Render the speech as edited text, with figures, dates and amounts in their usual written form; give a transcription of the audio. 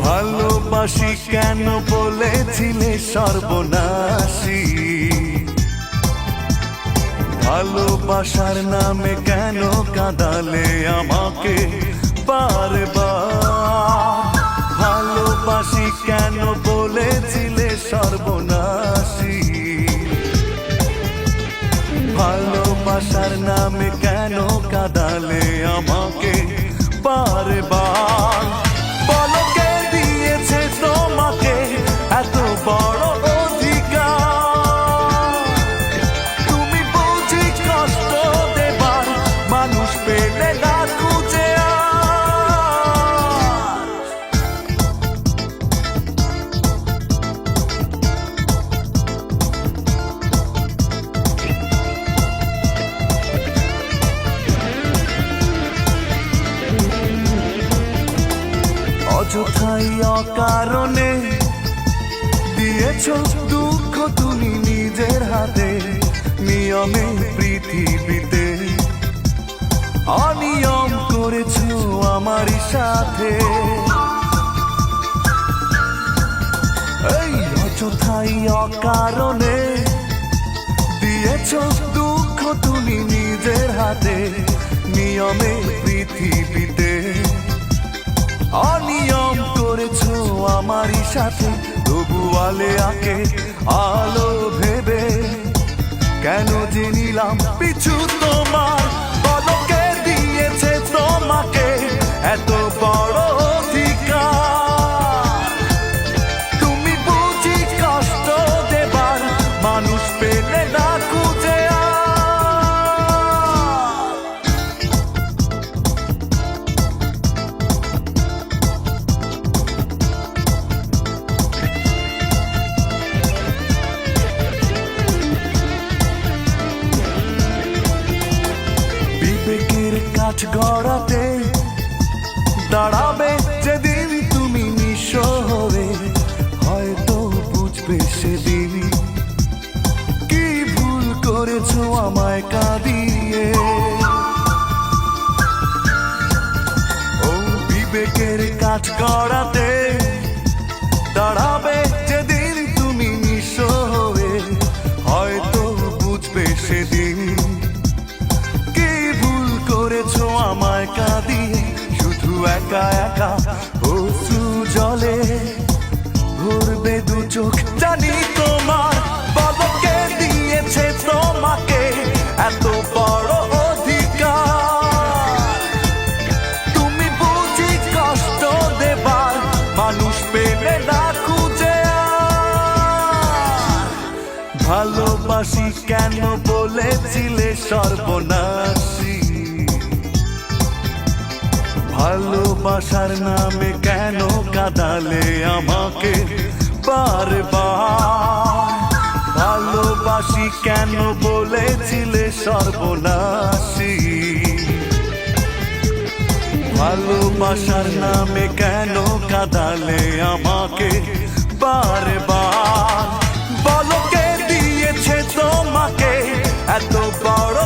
ভালোবাসি কেন বলেছিলে সর্বনাশী, ভালোবাসার নামে কেন কাঁদালে আমাকে বারবার। ভালোবাসি কেন বলেছিলে সর্বনাশী, ভালোবাসার নামে কেন কাঁদালে আমাকে বারবার। বলো কে দিয়েছে তোমাকে এত বড় অধিকার, তুমি বুঝি কষ্ট দেবার মানুষ পেলে না খুঁজে অযথাই অকারণে দিয়েছ দুঃখ তুমি নিজের হাতে। নিয়মে পৃথিবীতে অনিয়ম করেছ আমারই সাথে। এই অযথাই অকারণে দিয়েছ দুঃখ তুমি নিজের হাতে। নিয়মে পৃথিবীতে অনিয়ম করেছো আমারই সাথে। তবু আলে আঁকে আলো ভেবে কেন যে নিলাম পিছু তোমার। বলো কে দিয়েছে তোমাকে এত বড় অধিকার, তুমি বুঝি কষ্ট দেবার মানুষ পেলে না খুঁজে বিবেকের কাঠ গড়াতে দাঁড়াবে যেদিন তুমি নিঃস্ব হবে। হয়তো বুঝবে সেদিন কি ভুল করেছো আমায় কাঁদিয়ে। ও বিবেকের কাঠ গড়াতে দাঁড়াবে যেদিন তুমি নিঃস্ব হবে। হয়তো বুঝবে সেদিন করেছো আমায় কাঁদিয়ে। শুধু একা একা অশ্রু জলে ভরবে দু চোখ জানি তোমার। বলো কে দিয়েছে তোমাকে এত বড় অধিকার, তুমি বুঝি কষ্ট দেবার মানুষ পেলে না খুঁজে। ভালোবাসি কেন বলেছিলে সর্বনাশী, ভালোবাসার নামে কেন কাঁদালে আমাকে বারবার। ভালোবাসি কেন বলেছিলে সর্বনাশী, ভালোবাসার নামে কেন কাঁদালে আমাকে বারবার। বলো কে দিয়েছে তোমাকে এত বড়